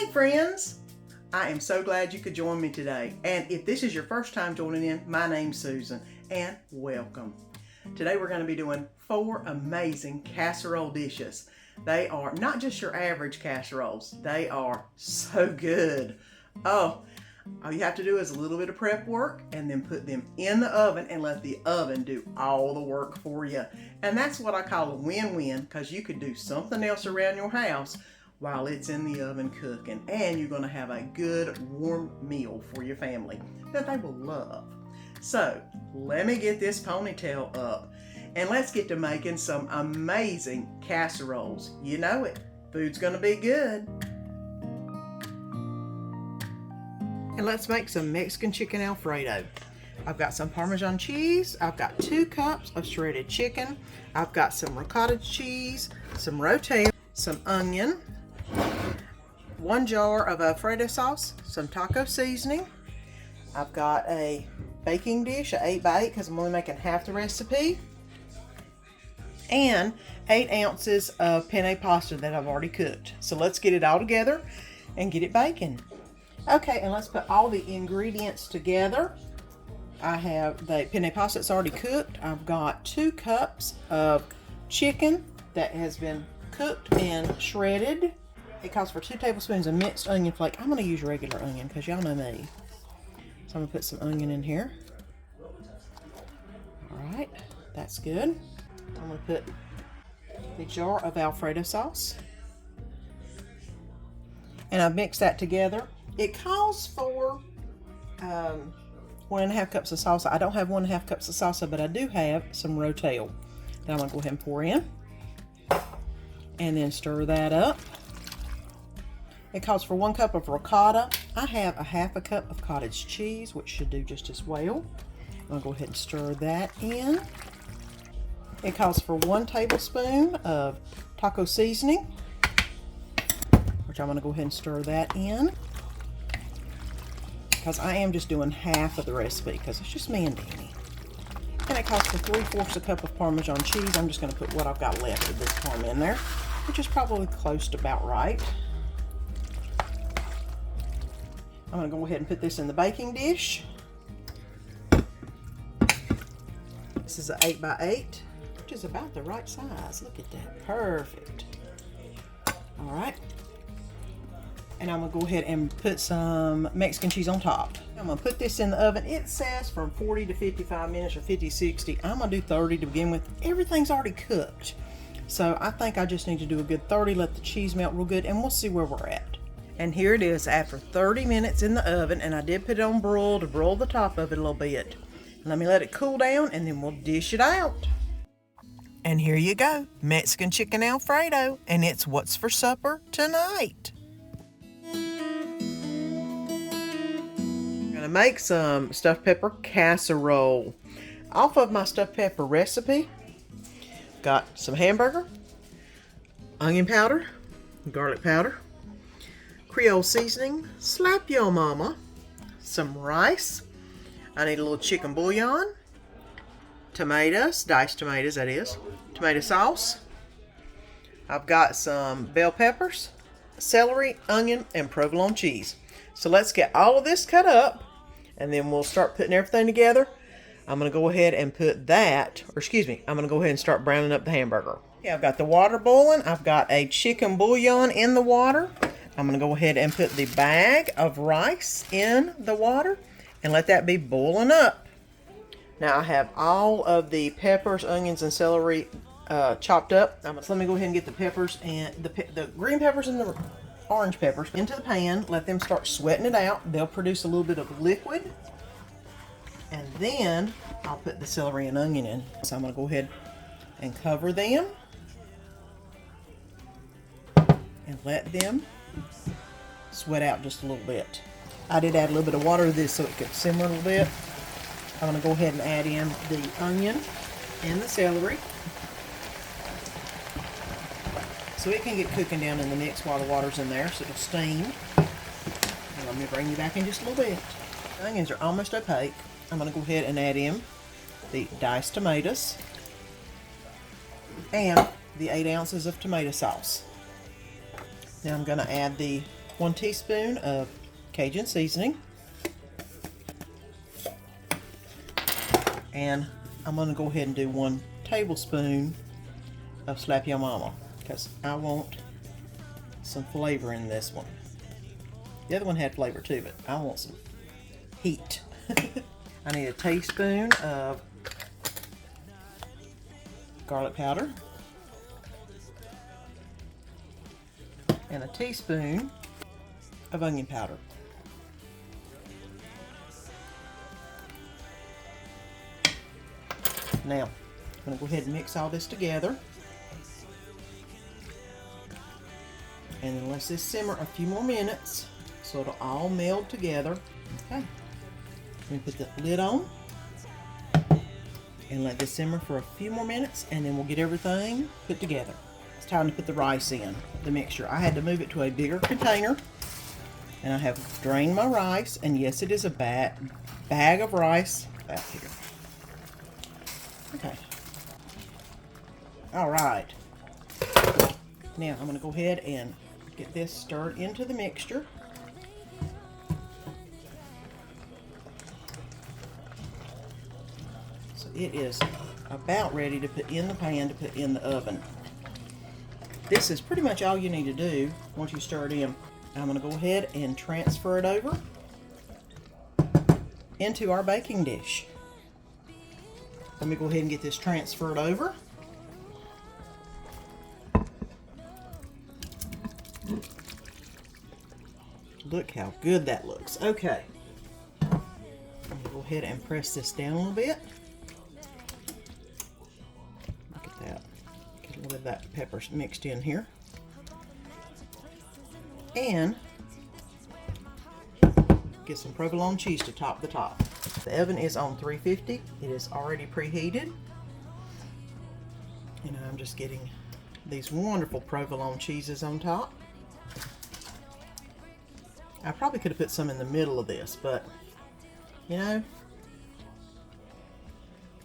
Hey friends! I am so glad you could join me today. And if this is your first time joining in, my name's Susan and welcome. Today we're going to be doing 4 amazing casserole dishes. They are not just your average casseroles. They are so good. Oh, all you have to do is a little bit of prep work and then put them in the oven and let the oven do all the work for you. And that's what I call a win-win, because you could do something else around your house while it's in the oven cooking, and you're going to have a good warm meal for your family that they will love. So let me get this ponytail up and let's get to making some amazing casseroles. You know it, food's going to be good. And let's make some Mexican Chicken Alfredo. I've got some Parmesan cheese, I've got 2 cups of shredded chicken, I've got some ricotta cheese, some rotel, some onion, 1 jar of Alfredo sauce, some taco seasoning. I've got a baking dish, an 8x8, because I'm only making half the recipe, and 8 ounces of penne pasta that I've already cooked. So let's get it all together and get it baking. Okay, and let's put all the ingredients together. I have the penne pasta that's already cooked. I've got 2 cups of chicken that has been cooked and shredded. It calls for 2 tablespoons of minced onion flake. I'm going to use regular onion because y'all know me. So I'm going to put some onion in here. Alright, that's good. I'm going to put the jar of Alfredo sauce. And I've mixed that together. It calls for 1.5 cups of salsa. I don't have 1.5 cups of salsa, but I do have some rotel that I'm going to go ahead and pour in. And then stir that up. It calls for 1 cup of ricotta. I have a 1/2 cup of cottage cheese, which should do just as well. I'm going to go ahead and stir that in. It calls for 1 tablespoon of taco seasoning, which I'm going to go ahead and stir that in, because I am just doing half of the recipe because it's just me and Danny. And it calls for 3/4 cup of Parmesan cheese. I'm just going to put what I've got left of this parm in there, which is probably close to about right. I'm going to go ahead and put this in the baking dish. This is an 8x8, which is about the right size. Look at that, perfect. All right. And I'm going to go ahead and put some Mexican cheese on top. I'm going to put this in the oven. It says from 40 to 55 minutes or 50, 60. I'm going to do 30 to begin with. Everything's already cooked. So I think I just need to do a good 30, let the cheese melt real good, and we'll see where we're at. And here it is after 30 minutes in the oven, and I did put it on broil to broil the top of it a little bit. Let me let it cool down, and then we'll dish it out. And here you go, Mexican Chicken Alfredo, and it's what's for supper tonight. I'm gonna make some stuffed pepper casserole. Off of my stuffed pepper recipe, got some hamburger, onion powder, garlic powder, Creole seasoning, slap yo mama, some rice. I need a little chicken bouillon, tomatoes, diced tomatoes that is, tomato sauce. I've got some bell peppers, celery, onion, and provolone cheese. So let's get all of this cut up, and then we'll start putting everything together. I'm going to go ahead and put that, or excuse me, I'm going to go ahead and start browning up the hamburger. Yeah, I've got the water boiling. I've got a chicken bouillon in the water. I'm going to go ahead and put the bag of rice in the water and let that be boiling up. Now I have all of the peppers, onions, and celery chopped up. So let me go ahead and get the peppers and the green peppers and the orange peppers into the pan. Let them start sweating it out. They'll produce a little bit of liquid. And then I'll put the celery and onion in. So I'm going to go ahead and cover them and let them sweat out just a little bit. I did add a little bit of water to this so it could simmer a little bit. I'm going to go ahead and add in the onion and the celery so it can get cooking down in the mix while the water's in there, so it'll steam. And let me bring you back in just a little bit. The onions are almost opaque. I'm going to go ahead and add in the diced tomatoes and the 8 ounces of tomato sauce. Now I'm going to add the 1 teaspoon of Cajun seasoning. And I'm going to go ahead and do 1 tablespoon of Slap Your Mama because I want some flavor in this one. The other one had flavor too, but I want some heat. I need a teaspoon of garlic powder and a teaspoon of onion powder. Now, I'm going to go ahead and mix all this together. And then let this simmer a few more minutes so it'll all meld together. Okay. Let me put the lid on and let this simmer for a few more minutes, and then we'll get everything put together. It's time to put the rice in, the mixture. I had to move it to a bigger container, and I have drained my rice, and yes, it is a bag of rice out here. Okay. All right. Now I'm going to go ahead and get this stirred into the mixture. So it is about ready to put in the pan to put in the oven. This is pretty much all you need to do once you stir it in. I'm going to go ahead and transfer it over into our baking dish. Let me go ahead and get this transferred over. Look how good that looks. Okay. I'm going to go ahead and press this down a little bit. Look at that. Get a little bit of that pepper mixed in here. And get some provolone cheese to top the top. The oven is on 350. It is already preheated. And I'm just getting these wonderful provolone cheeses on top. I probably could have put some in the middle of this, but you know,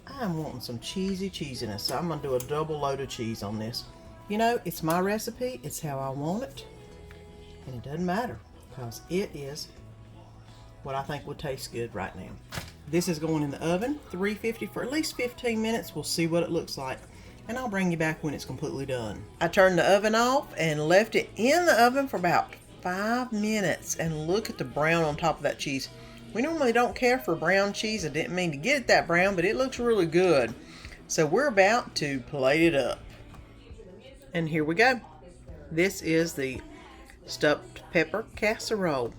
I'm wanting some cheesy cheesiness, so I'm going to do a double load of cheese on this. You know, it's my recipe, it's how I want it, and it doesn't matter because it is what I think would taste good right now. This is going in the oven, 350 for at least 15 minutes. We'll see what it looks like, and I'll bring you back when it's completely done. I turned the oven off and left it in the oven for about 5 minutes, and look at the brown on top of that cheese. We normally don't care for brown cheese. I didn't mean to get it that brown, but it looks really good. So we're about to plate it up. And here we go. This is the Stuffed Pepper Casserole.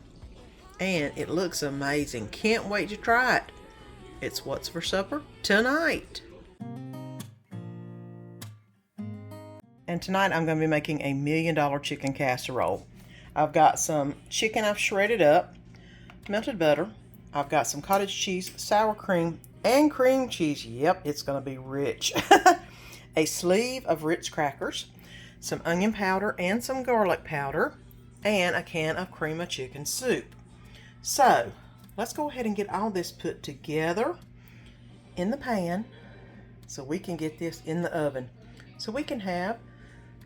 And it looks amazing. Can't wait to try it. It's what's for supper tonight. And tonight I'm going to be making a $1 million chicken casserole. I've got some chicken I've shredded up, melted butter. I've got some cottage cheese, sour cream, and cream cheese. Yep, it's going to be rich. A sleeve of Ritz crackers, some onion powder and some garlic powder, and a can of cream of chicken soup. So, let's go ahead and get all this put together in the pan so we can get this in the oven so we can have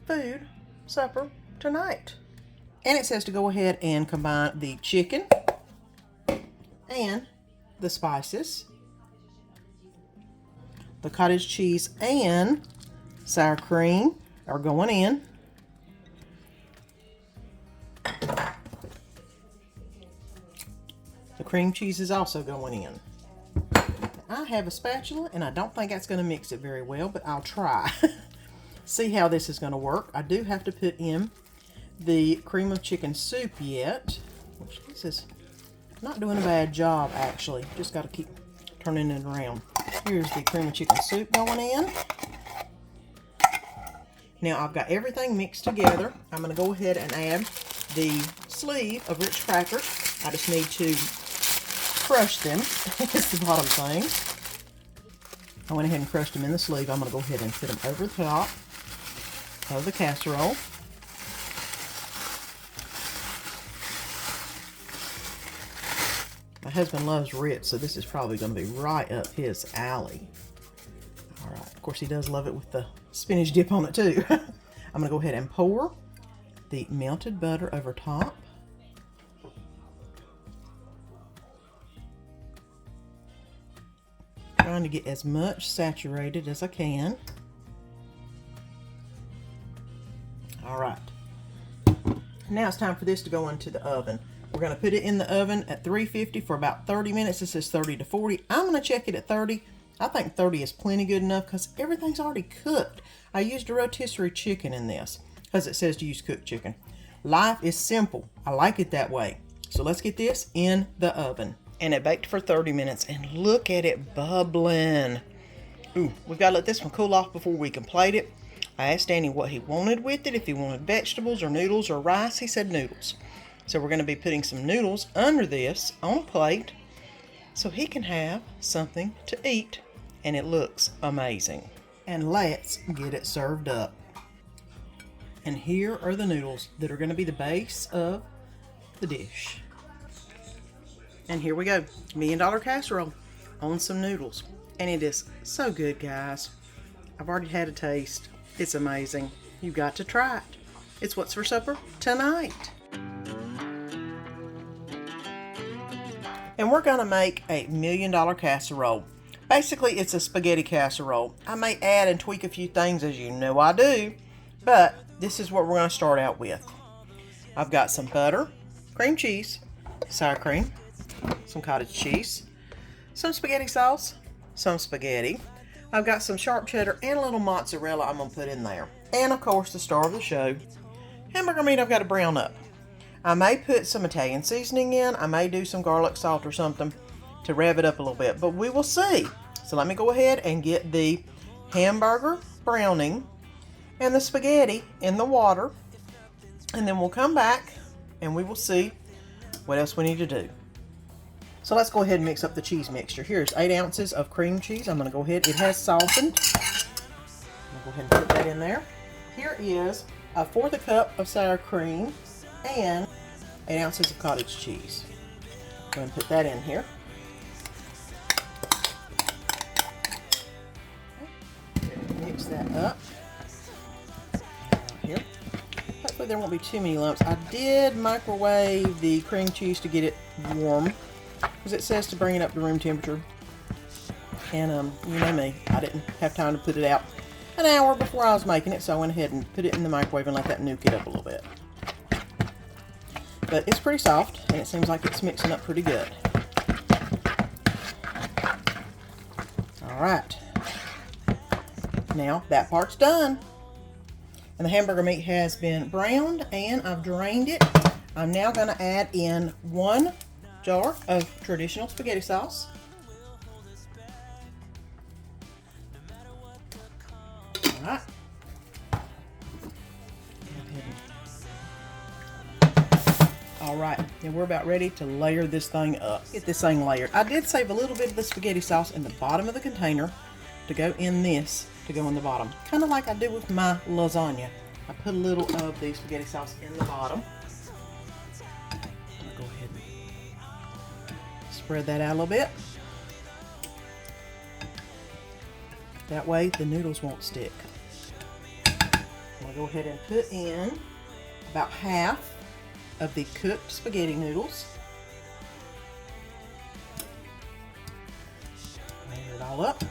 food, supper tonight. And it says to go ahead and combine the chicken and the spices, the cottage cheese and sour cream are going in. The cream cheese is also going in. I have a spatula and I don't think that's going to mix it very well, but I'll try. See how this is going to work. I do have to put in the cream of chicken soup yet, which this is not doing a bad job actually. Just got to keep turning it around. Here's the cream of chicken soup going in. Now I've got everything mixed together. I'm going to go ahead and add the sleeve of Ritz crackers. I just need to crush them. It's the bottom thing. I went ahead and crushed them in the sleeve. I'm going to go ahead and put them over the top of the casserole. My husband loves Ritz, so this is probably going to be right up his alley. All right. Of course, he does love it with the spinach dip on it too. I'm going to go ahead and pour the melted butter over top trying to get as much saturated as I can. All right. Now it's time for this to go into the oven. We're going to put it in the oven at 350 for about 30 minutes. This is 30 to 40. I'm going to check it at 30. I think 30 is plenty good enough because everything's already cooked. I used a rotisserie chicken in this because it says to use cooked chicken. Life is simple. I like it that way. So let's get this in the oven. And it baked for 30 minutes, and look at it bubbling. Ooh, we've got to let this one cool off before we can plate it. I asked Danny what he wanted with it, if he wanted vegetables or noodles or rice. He said noodles. So we're going to be putting some noodles under this on a plate so he can have something to eat, and it looks amazing. And let's get it served up. And here are the noodles that are going to be the base of the dish. And here we go, $1 Million Casserole on some noodles. And it is so good, guys. I've already had a taste. It's amazing. You've got to try it. It's what's for supper tonight. And we're going to make a $1 Million Casserole. Basically, it's a spaghetti casserole. I may add and tweak a few things, as you know I do, but this is what we're going to start out with. I've got some butter, cream cheese, sour cream, some cottage cheese, some spaghetti sauce, some spaghetti. I've got some sharp cheddar and a little mozzarella I'm going to put in there. And of course, the star of the show, hamburger meat I've got to brown up. I may put some Italian seasoning in. I may do some garlic salt or something to rev it up a little bit, but we will see. So let me go ahead and get the hamburger browning and the spaghetti in the water, and then we'll come back and we will see what else we need to do. So let's go ahead and mix up the cheese mixture. Here's 8 ounces of cream cheese. I'm going to go ahead. It has softened. I'll go ahead and put that in there. Here is 1/4 cup of sour cream and 8 ounces of cottage cheese. I'm going to put that in here. Mix that up. Here. Hopefully there won't be too many lumps. I did microwave the cream cheese to get it warm, because it says to bring it up to room temperature. And you know me, I didn't have time to put it out an hour before I was making it, so I went ahead and put it in the microwave and let that nuke it up a little bit. But it's pretty soft, and it seems like it's mixing up pretty good. Alright. Now, that part's done. And the hamburger meat has been browned, and I've drained it. I'm now going to add in 1 jar of traditional spaghetti sauce. Alright. Alright, and we're about ready to layer this thing up. Get this thing layered. I did save a little bit of the spaghetti sauce in the bottom of the container to go in this, to go in the bottom. Kind of like I do with my lasagna. I put a little of the spaghetti sauce in the bottom. I'm going to go ahead and spread that out a little bit. That way the noodles won't stick. I'm going to go ahead and put in about half of the cooked spaghetti noodles. Layer it all up.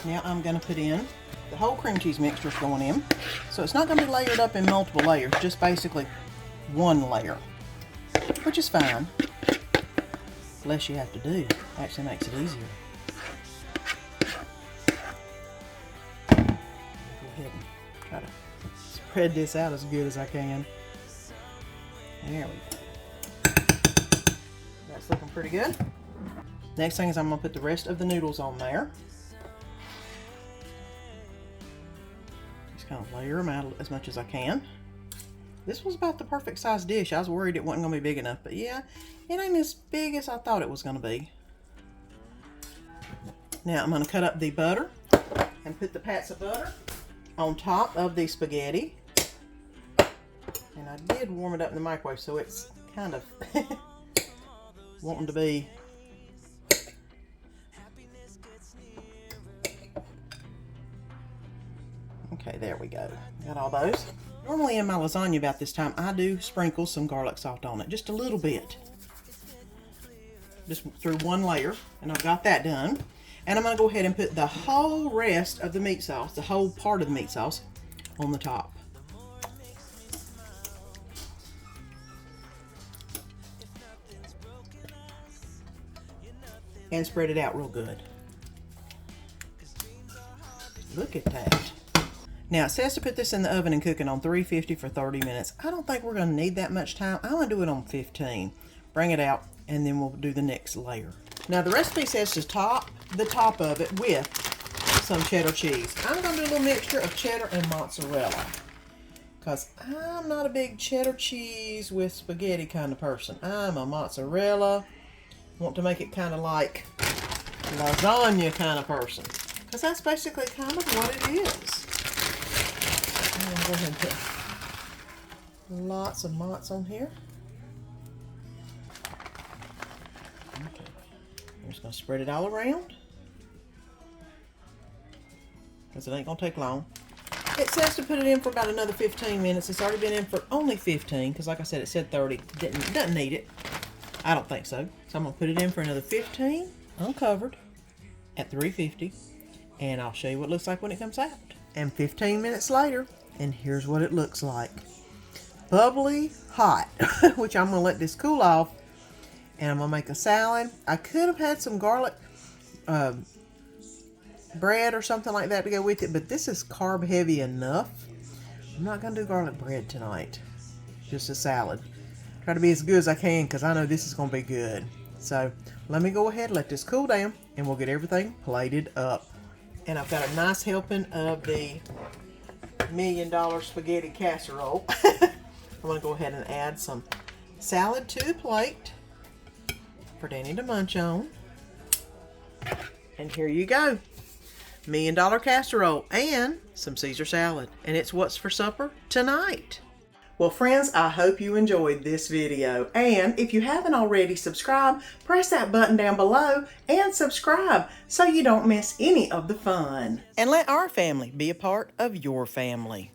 Now I'm going to put in the whole cream cheese mixture going in. So it's not going to be layered up in multiple layers, just basically one layer, which is fine. Less you have to do. Actually makes it easier. Go ahead and try to spread this out as good as I can. There we go. That's looking pretty good. Next thing is I'm going to put the rest of the noodles on there. Just kind of layer them out as much as I can. This was about the perfect size dish. I was worried it wasn't going to be big enough, but yeah, it ain't as big as I thought it was going to be. Now I'm going to cut up the butter and put the pats of butter on top of the spaghetti. And I did warm it up in the microwave, so it's kind of wanting to be okay. There we go. Got all those. Normally in my lasagna about this time, I do sprinkle some garlic salt on it, just a little bit, just through one layer, and I've got that done. And I'm going to go ahead and put the whole rest of the meat sauce, the whole part of the meat sauce, on the top. And spread it out real good. Look at that. Now it says to put this in the oven and cook it on 350 for 30 minutes. I don't think we're going to need that much time. I'm going to do it on 15. Bring it out and then we'll do the next layer. Now the recipe says to top the top of it with some cheddar cheese. I'm going to do a little mixture of cheddar and mozzarella, because I'm not a big cheddar cheese with spaghetti kind of person. I'm a mozzarella, want to make it kind of like lasagna kind of person, because that's basically kind of what it is. I'm going to go ahead and put lots of mozz on here. Okay. I'm just going to spread it all around, because it ain't going to take long. It says to put it in for about another 15 minutes. It's already been in for only 15, because like I said, it said 30. Doesn't need it. I don't think so. So I'm going to put it in for another 15, uncovered, at 350. And I'll show you what it looks like when it comes out. And 15 minutes later, and here's what it looks like. Bubbly hot, which I'm going to let this cool off. And I'm going to make a salad. I could have had some garlic bread or something like that to go with it, but this is carb heavy enough. I'm not going to do garlic bread tonight. Just a salad. Try to be as good as I can, because I know this is going to be good. So let me go ahead, let this cool down, and we'll get everything plated up. And I've got a nice helping of the $1 million spaghetti casserole. I'm going to go ahead and add some salad to the plate for Danny to munch on. And here you go. $1 million casserole and some Caesar salad. And it's what's for supper tonight. Well, friends, I hope you enjoyed this video. And if you haven't already subscribed, press that button down below and subscribe so you don't miss any of the fun. And let our family be a part of your family.